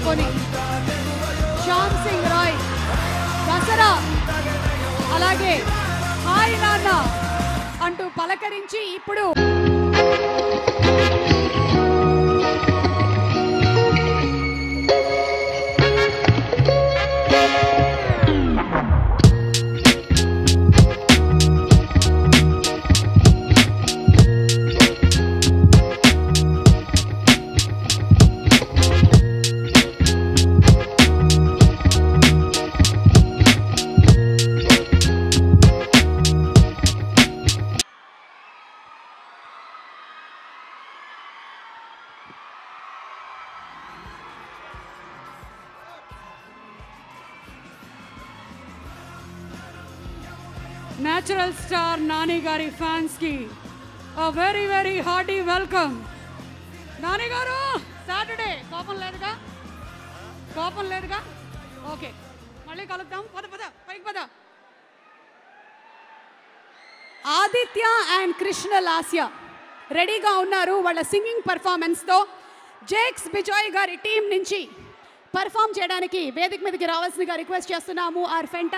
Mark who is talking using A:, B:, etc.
A: అందుకొని శ్యామ్ సింగ్ రాయ్, దసరా, అలాగే హాయ్ నాన్న అంటూ పలకరించి ఇప్పుడు నేచురల్ స్టార్ నాని గారి ఫ్యాన్స్ కి very very hearty welcome. Nani గారు, సాటర్డే కోపం లేదుగా? కోపం లేదుగా? ఓకే, మళ్ళీ కలుద్దాం. పద పద, పైకి పద. ఆదిత్య అండ్ కృష్ణ లాస్య రెడీగా ఉన్నారు వాళ్ళ సింగింగ్ పర్ఫార్మెన్స్తో. జేక్స్ బిజాయ్ గారి టీం నుంచి పర్ఫామ్ చేయడానికి వేదిక మీదకి రావాల్సిందిగా రిక్వెస్ట్ చేస్తున్నాము. ఆర్ ఫెంటా